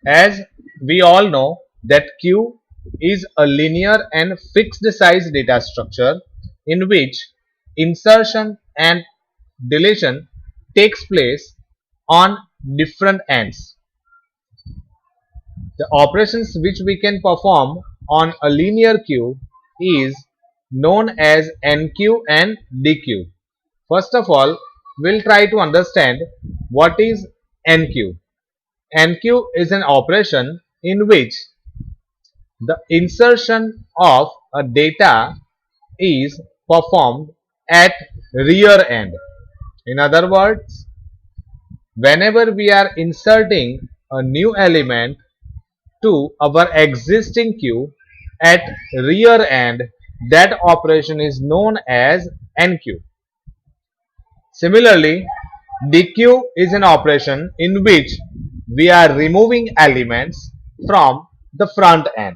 As we all know that queue is a linear and fixed size data structure in which insertion and deletion takes place on different ends. The operations which we can perform on a linear queue is known as NQ and DQ. First of all, we'll try to understand what is NQ. NQ is an operation in which the insertion of a data is performed at rear end. In other words, whenever we are inserting a new element to our existing queue at rear end, that operation is known as NQ. Similarly, DQ is an operation in which we are removing elements from the front end.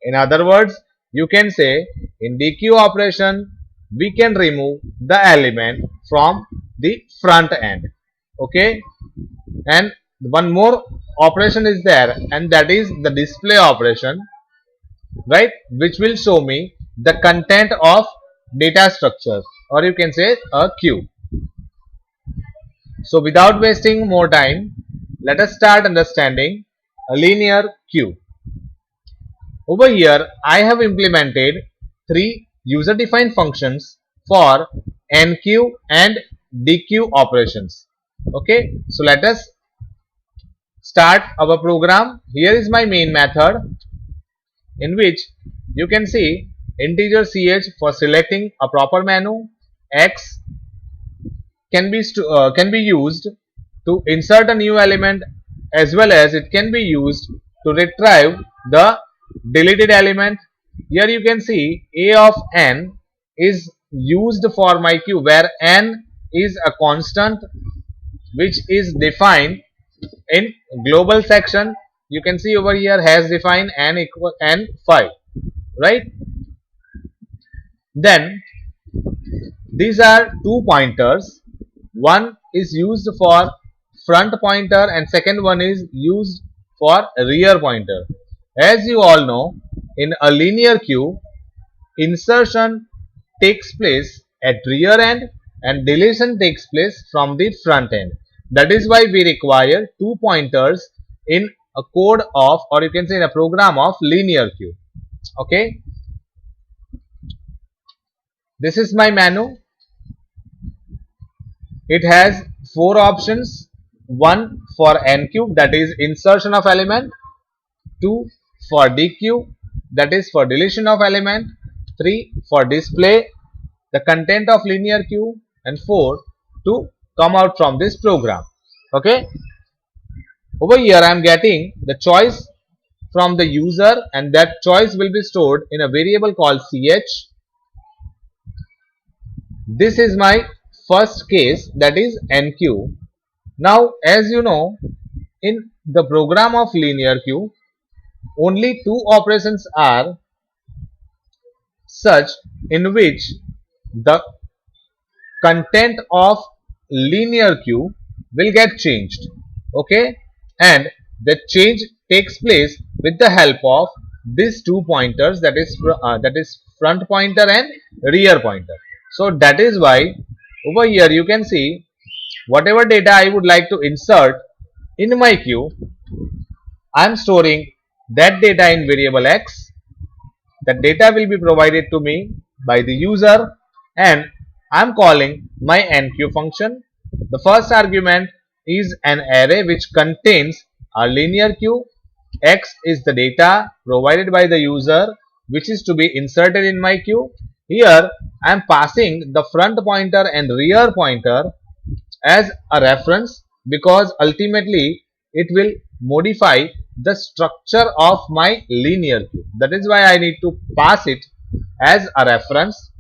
In other words, you can say in DQ operation we can remove the element from the front end. Okay, and one more operation is there, and that is the display operation, right, which will show me the content of data structure, or you can say a queue. So without wasting more time, let us start understanding a linear queue. Over here I have implemented three user defined functions for NQ and DQ operations. Okay, so let us start our program. Here is my main method, in which you can see integer ch for selecting a proper menu, x can be used to insert a new element, as well as it can be used to retrieve the deleted element. Here you can see a of n is used for my queue, where n is a constant which is defined in global section. You can see over here has defined n equal n5, right? Then these are two pointers. One is used for front pointer and second one is used for rear pointer. As you all know, in a linear queue, insertion takes place at rear end and deletion takes place from the front end. That is why we require two pointers in a code of, or you can say in a program of linear queue. Okay, this is my menu. It has four options: one for NQ, that is insertion of element; two for DQ, that is for deletion of element; three for display the content of linear queue; and four to come out from this program. Okay, over here I am getting the choice from the user, and that choice will be stored in a variable called ch. This is my first case, that is NQ. Now as you know, in the program of linear queue, only two operations are such in which the content of linear queue will get changed. Okay, and the change takes place with the help of these two pointers, that is front pointer and rear pointer. So that is why over here you can see whatever data I would like to insert in my queue, I am storing that data in variable x. That data will be provided to me by the user, and I am calling my NQ function. The first argument is an array which contains a linear queue. X is the data provided by the user which is to be inserted in my queue. Here I am passing the front pointer and rear pointer as a reference, because ultimately it will modify the structure of my linear queue. That is why I need to pass it as a reference.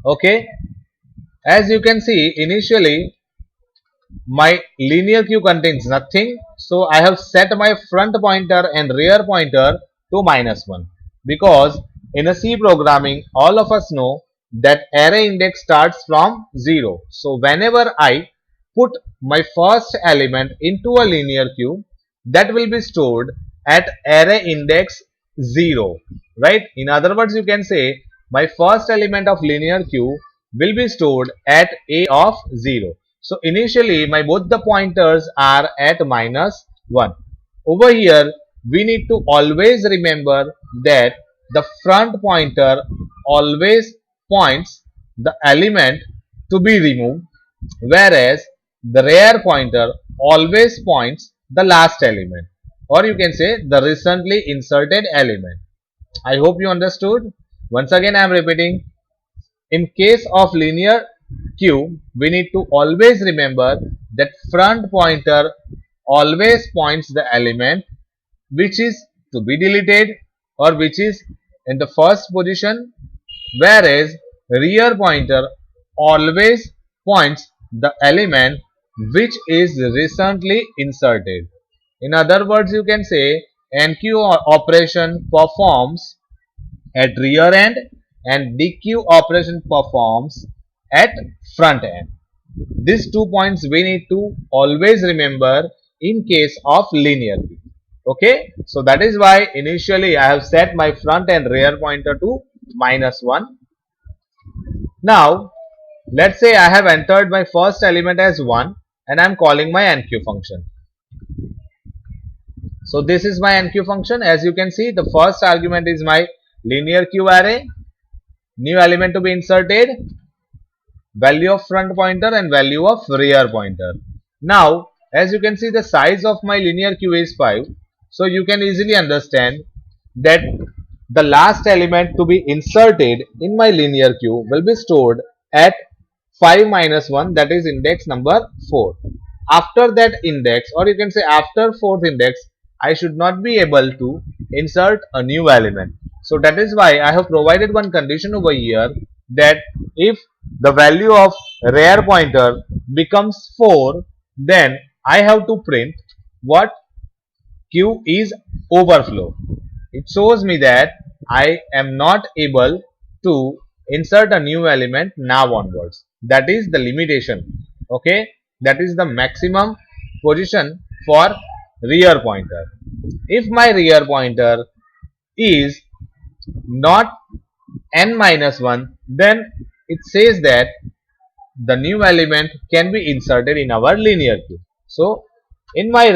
Okay, as you can see, initially my linear queue contains nothing, so I have set my front pointer and rear pointer to -1, because in a C programming all of us know that array index starts from 0. So whenever I put my first element into a linear queue, that will be stored at array index 0, right? In other words, you can say my first element of linear queue will be stored at a of 0. So initially my both the pointers are at -1. Over here we need to always remember that the front pointer always points the element to be removed, whereas the rear pointer always points the last element, or you can say the recently inserted element. I hope you understood. Once again I am repeating, in case of linear queue we need to always remember that front pointer always points the element which is to be deleted or which is in the first position, whereas rear pointer always points the element which is recently inserted. In other words, you can say NQ operation performs at rear end and DQ operation performs at front end. These 2 points we need to always remember in case of linear queue. Okay, so that is why initially I have set my front and rear pointer to -1. Now let's say I have entered my first element as 1 and I am calling my NQ function. So this is my NQ function. As you can see, the first argument is my linear queue array, new element to be inserted, value of front pointer and value of rear pointer. Now as you can see, the size of my linear queue is 5. So you can easily understand that the last element to be inserted in my linear queue will be stored at 5 minus 1, that is index number 4. After that index, or you can say after 4th index, I should not be able to insert a new element. So that is why I have provided one condition over here, that if the value of rear pointer becomes 4, then I have to print what? Queue is overflow. It shows me that I am not able to insert a new element now onwards. That is the limitation. Okay, that is the maximum position for rear pointer. If my rear pointer is not n minus 1, then it says that the new element can be inserted in our linear queue. So in my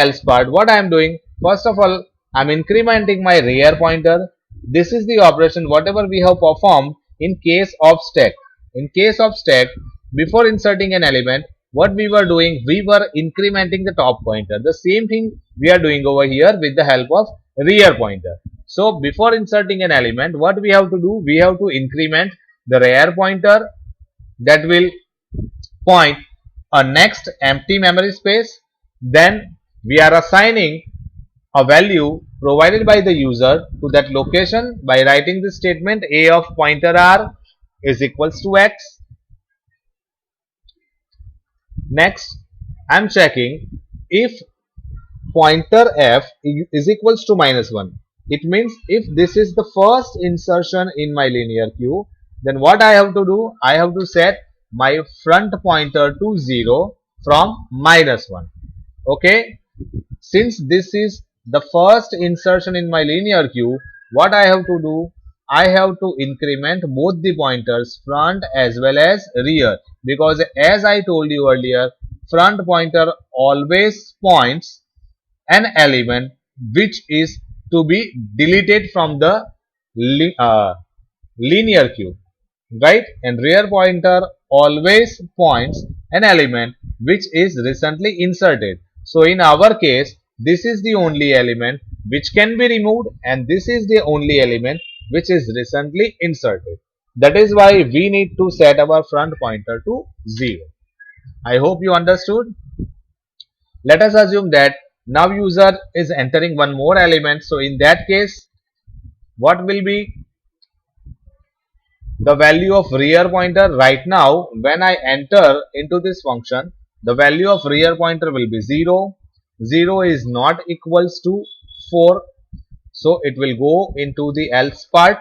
else part, what I am doing, first of all I am incrementing my rear pointer. This is the operation whatever we have performed in case of stack. In case of stack, before inserting an element, what we were doing, we were incrementing the top pointer. The same thing we are doing over here with the help of rear pointer. So before inserting an element, what we have to do, we have to increment the rear pointer, that will point a next empty memory space. Then we are assigning a value provided by the user to that location by writing the statement a of pointer r is equals to x. Next I am checking if pointer f is equals to -1. It means if this is the first insertion in my linear queue, then what I have to do, I have to set my front pointer to 0 from -1. Okay, since this is the first insertion in my linear queue, what I have to do, I have to increment both the pointers, front as well as rear, because as I told you earlier, front pointer always points an element which is to be deleted from the linear queue, right? And rear pointer always points an element which is recently inserted. So in our case, this is the only element which can be removed, and this is the only element which is recently inserted. That is why we need to set our front pointer to 0. I hope you understood. Let us assume that now user is entering one more element. So in that case, what will be the value of rear pointer? Right now when I enter into this function, the value of rear pointer will be 0. 0 is not equals to 4, so it will go into the else part.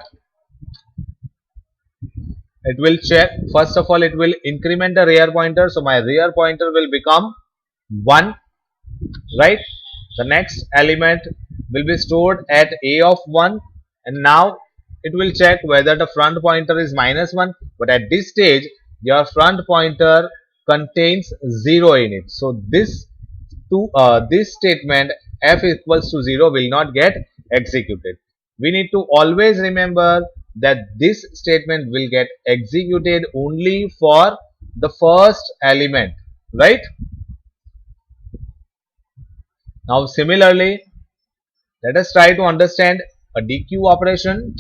It will check, first of all it will increment the rear pointer, so my rear pointer will become 1, right? the next element will be stored at a of 1, and now it will check whether the front pointer is -1, but at this stage your front pointer contains 0 in it. So this statement f equals to 0 will not get executed. We need to always remember that this statement will get executed only for the first element, right? Now similarly, let us try to understand a DQ operation.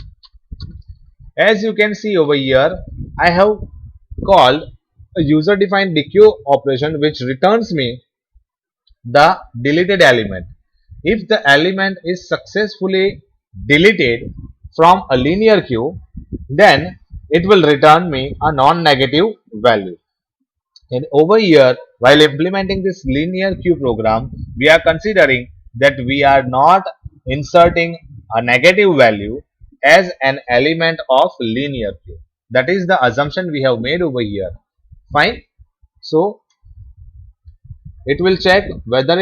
As you can see over here, I have called a user defined DQ operation which returns me the deleted element. If the element is successfully deleted from a linear queue, then it will return me a non-negative value. And over here, while implementing this linear queue program, we are considering that we are not inserting a negative value as an element of linear queue. That is the assumption we have made over here. Fine. So it will check whether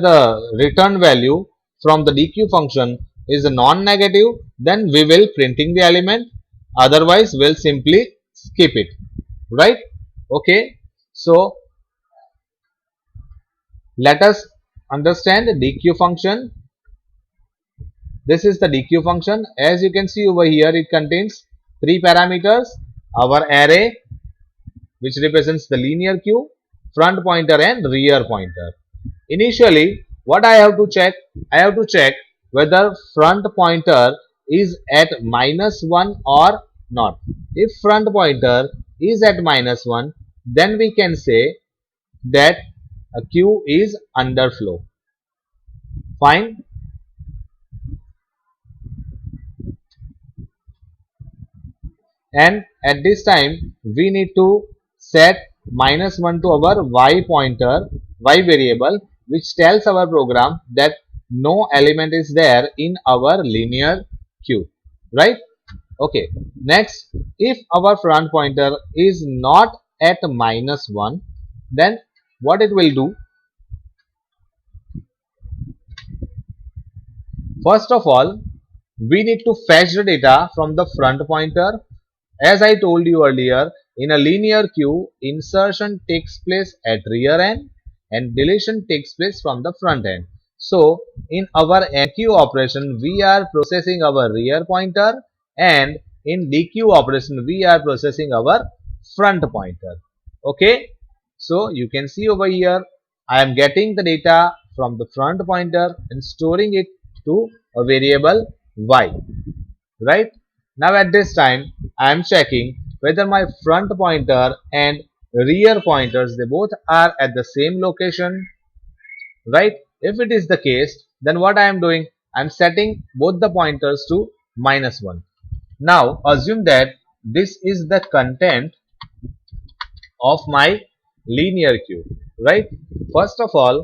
the return value from the DQ function is a non-negative, then we will printing the element, otherwise we'll simply skip it, right? Okay, so let us understand the DQ function. This is the DQ function. As you can see over here, it contains 3 parameters: our array, which represents the linear queue, front pointer and rear pointer. Initially, what I have to check? I have to check whether front pointer is at -1 or not. If front pointer is at -1, then we can say that a queue is underflow. Fine. And at this time we need to set -1 to our y pointer, y variable, which tells our program that no element is there in our linear queue, right? Okay, next, if our front pointer is not at -1, then what it will do? First of all, we need to fetch the data from the front pointer. As I told you earlier, in a linear queue, insertion takes place at rear end and deletion takes place from the front end. So, in our NQ operation, we are processing our rear pointer, and in DQ operation, we are processing our front pointer. Okay, so you can see over here, I am getting the data from the front pointer and storing it to a variable y, right? Now at this time, I am checking whether my front pointer and rear pointers, they both are at the same location, right? If it is the case, then what I am doing? I am setting both the pointers to -1. Now assume that this is the content of my linear queue, right? First of all,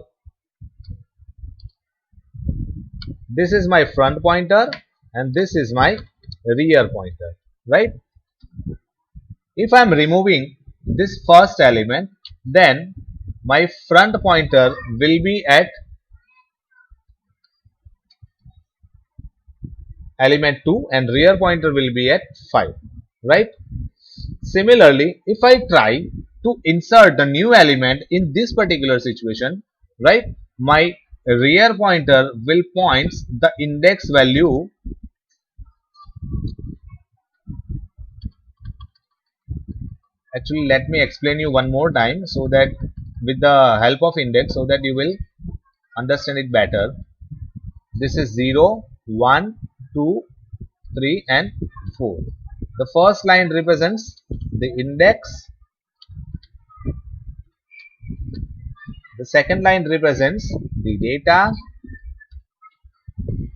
this is my front pointer and this is my rear pointer, right? If I am removing this first element, then my front pointer will be at element 2 and rear pointer will be at 5, right? Similarly, if I try to insert the new element in this particular situation, right, my rear pointer will point the index value Actually, let me explain you one more time, so that with the help of index, so that you will understand it better. This is 0, 1, 2, 3 and 4. The first line represents the index. The second line represents the data,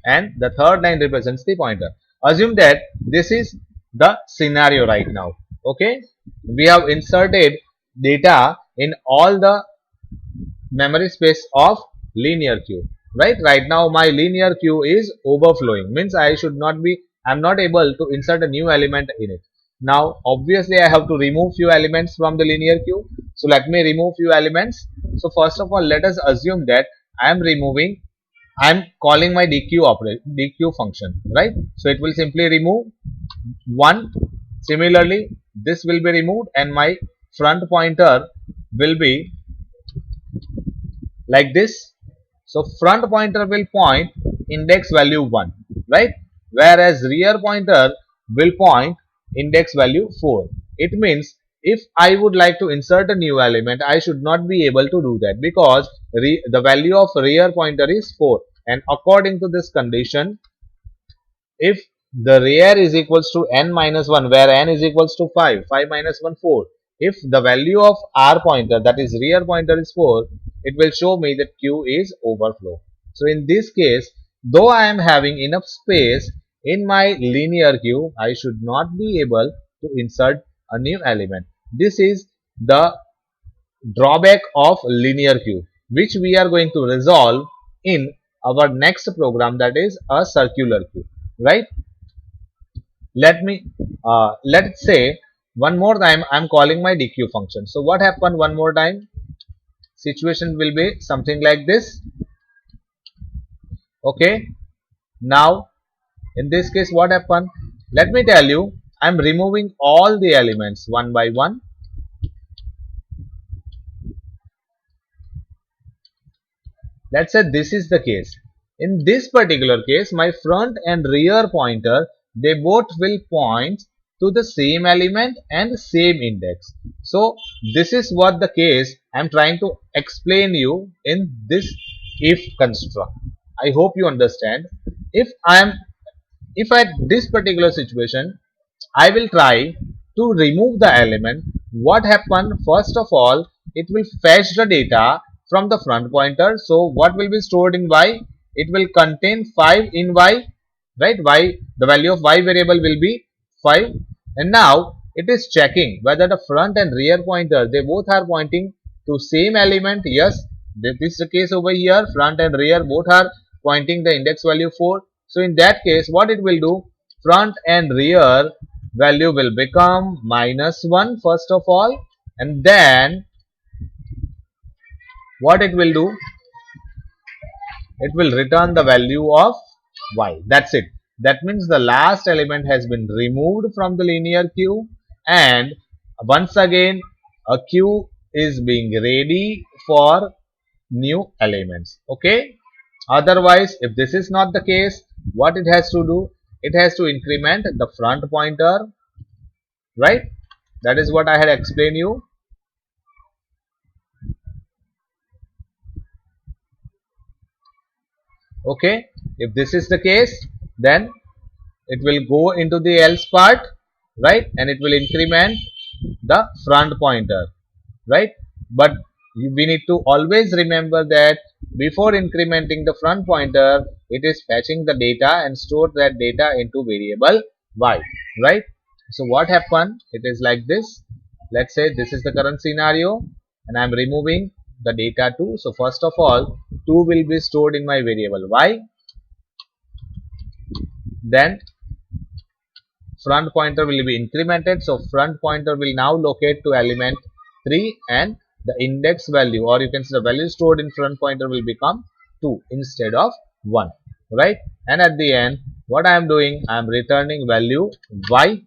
and the third line represents the pointer. Assume that this is the scenario right now. Okay, we have inserted data in all the memory space of linear queue, right? Right now my linear queue is overflowing, means I am not able to insert a new element in it. Now obviously I have to remove few elements from the linear queue. So let me remove few elements. So first of all, let us assume that I am removing, I am calling my DQ function, right? So it will simply remove 1. Similarly, this will be removed and my front pointer will be like this. So front pointer will point index value 1, right? Whereas rear pointer will point index value 4. It means if I would like to insert a new element, I should not be able to do that because the value of rear pointer is 4. And according to this condition, if the rear is equals to n minus 1, where n is equals to 5, 5 minus 1, 4. If the value of r pointer, that is rear pointer, is 4, it will show me that q is overflow. So in this case, though I am having enough space in my linear queue, I should not be able to insert a new element. This is the drawback of linear queue, which we are going to resolve in our next program, that is a circular queue, right? Let's say one more time I'm calling my DQ function. So what happened one more time? Situation will be something like this. Okay. Now in this case, what happened? Let me tell you, I'm removing all the elements one by one. Let's say this is the case. In this particular case, my front and rear pointer, they both will point to the same element and same index. So this is what the case I am trying to explain you in this if construct. I hope you understand. If at this particular situation, I will try to remove the element. What happened? First of all, it will fetch the data from the front pointer. So what will be stored in y? It will contain 5 in y, right? Y, the value of y variable will be 5. And now it is checking whether the front and rear pointer, they both are pointing to same element. Yes, this is the case over here. Front and rear both are pointing the index value 4. So in that case, what it will do? Front and rear value will become -1 first of all, and then what it will do? It will return the value of y. That's it. That means the last element has been removed from the linear queue, and once again a queue is being ready for new elements. Okay. Otherwise, if this is not the case, what it has to do? It has to increment the front pointer, right? That is what I had explained you. Okay, if this is the case, then it will go into the else part, right? And it will increment the front pointer, right? But we need to always remember that before incrementing the front pointer, it is fetching the data and store that data into variable y, right? So what happened? It is like this. Let's say this is the current scenario and I am removing the data 2. So first of all, 2 will be stored in my variable y. Then front pointer will be incremented. So front pointer will now locate to element 3 and the index value, or you can say the value stored in front pointer, will become 2 instead of 1, right? And at the end, what I am doing? I am returning value y.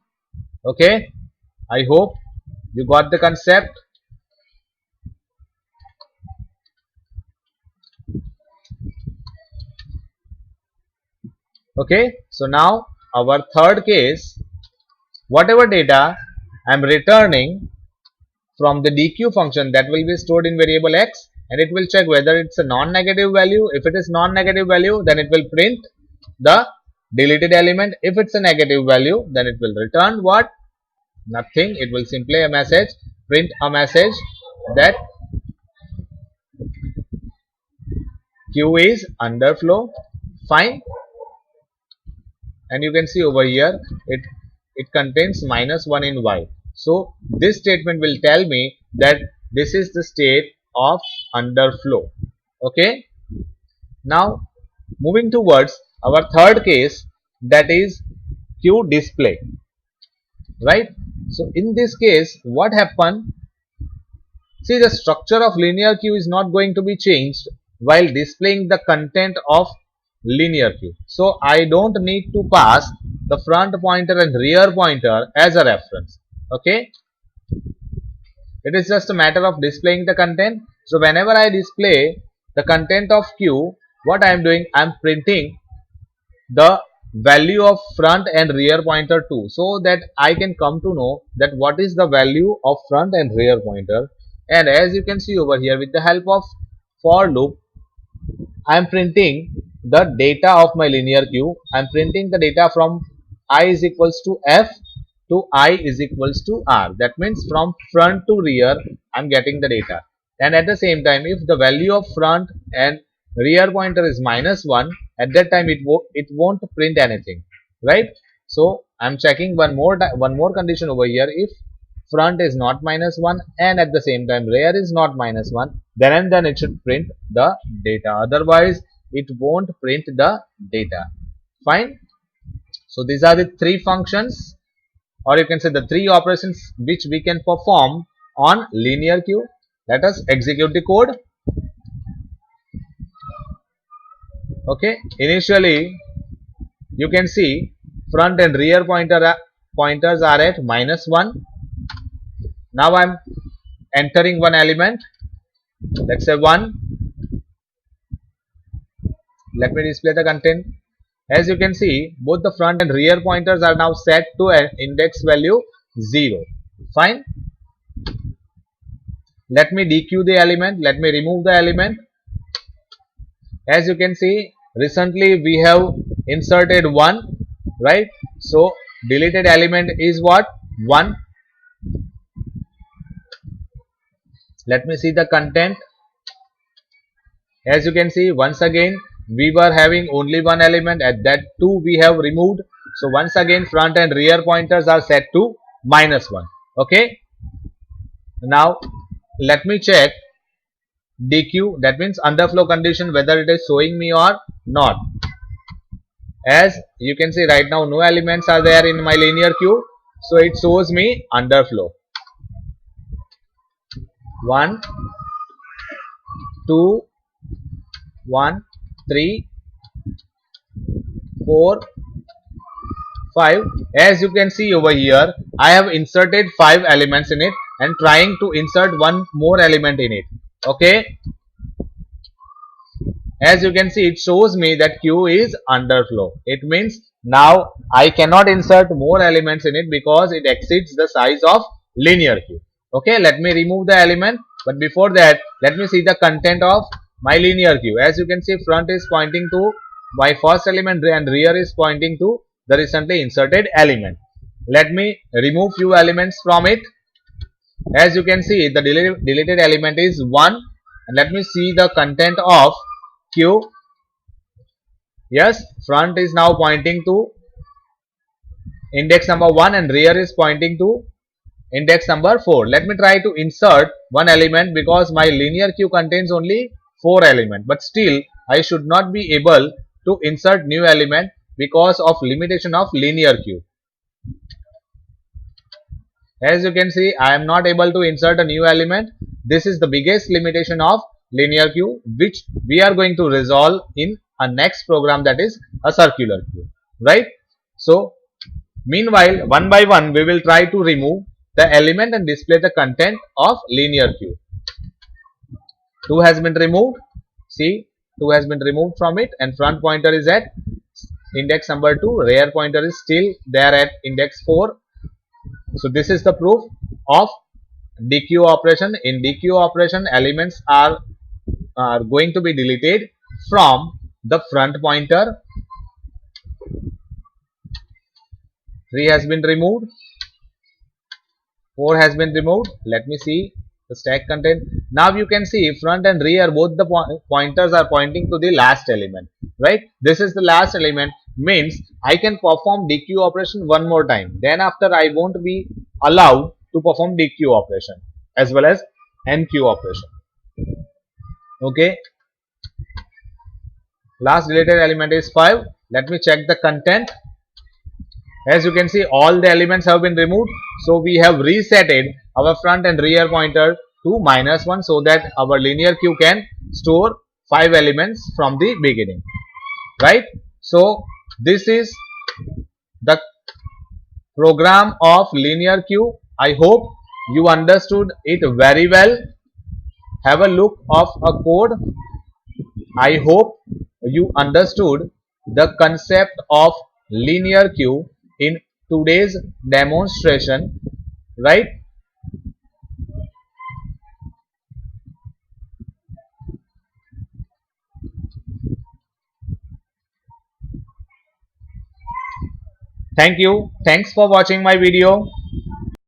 Okay. I hope you got the concept. Okay. So now our third case, whatever data I am returning from the DQ function, that will be stored in variable x, and it will check whether it's a non-negative value. If it is non-negative value, then it will print the deleted element. If it's a negative value, then it will return what? Nothing. It will simply print a message that Q is underflow. Fine. And you can see over here, it contains -1 in y. So this statement will tell me that this is the state of underflow. Okay. Now moving towards our third case, that is queue display, right? So in this case, what happened? See, the structure of linear queue is not going to be changed. while displaying the content of linear queue. So I don't need to pass the front pointer and rear pointer as a reference. Okay, it is just a matter of displaying the content. So whenever I display the content of queue, what I am doing, I am printing the value of front and rear pointer too, so that I can come to know that what is the value of front and rear pointer. And as you can see over here, with the help of for loop, I am printing the data of my linear queue. I am printing the data from I is equals to f to I is equals to r. That means from front to rear I am getting the data. And at the same time, if the value of front and rear pointer is -1, at that time it won't print anything, right? So I am checking one more condition over here. If front is not -1 and at the same time rear is not -1, then it should print the data. Otherwise it won't print the data. Fine. So these are the three functions, or you can say the three operations which we can perform on linear queue. Let us execute the code. Okay, initially you can see front and rear pointers are at -1. Now I am entering one element, let's say 1. Let me display the content. As you can see, both the front and rear pointers are now set to an index value 0. Fine. Let me dequeue the element. Let me remove the element. As you can see, recently we have inserted 1, right? So deleted element is what? 1. Let me see the content. As you can see, once again we were having only one element, at that 2 we have removed. So once again front and rear pointers are set to -1. Okay. Now let me check dequeue, that means underflow condition, whether it is showing me or not. As you can see, right now no elements are there in my linear queue, so it shows me underflow. 1, 2, 1, 3, 4, 5. As you can see over here, I have inserted 5 elements in it and trying to insert one more element in it. Okay. As you can see, it shows me that queue is underflow. It means now I cannot insert more elements in it because it exceeds the size of linear queue. Okay, let me remove the element, but before that let me see the content of my linear queue. As you can see, front is pointing to my first element and rear is pointing to the recently inserted element. Let me remove few elements from it. As you can see, the deleted element is 1, and let me see the content of queue. Yes, front is now pointing to index number 1 and rear is pointing to index number 4. Let me try to insert one element because my linear queue contains only 4 elements, but still I should not be able to insert new element because of limitation of linear queue. As you can see, I am not able to insert a new element. This is the biggest limitation of linear queue, which we are going to resolve in a next program, that is a circular queue, right? So meanwhile, one by one we will try to remove the element and display the content of linear queue. 2 has been removed. See, 2 has been removed from it, and front pointer is at index number 2, rear pointer is still there at index 4. So this is the proof of dequeue operation. In dequeue operation, elements are going to be deleted from the front pointer. 3 has been removed, 4 has been removed. Let me see the stack content. Now you can see front and rear, both the pointers are pointing to the last element, right? This is the last element, means I can perform dequeue operation one more time. Then after I won't be allowed to perform dequeue operation as well as enqueue operation. Okay. Last deleted element is 5. Let me check the content. As you can see, all the elements have been removed. So we have resetted our front and rear pointer to -1 so that our linear queue can store 5 elements from the beginning, right? So this is the program of linear queue. I hope you understood it very well. Have a look of a code. I hope you understood the concept of linear queue in today's demonstration, right? Thank you. Thanks for watching my video.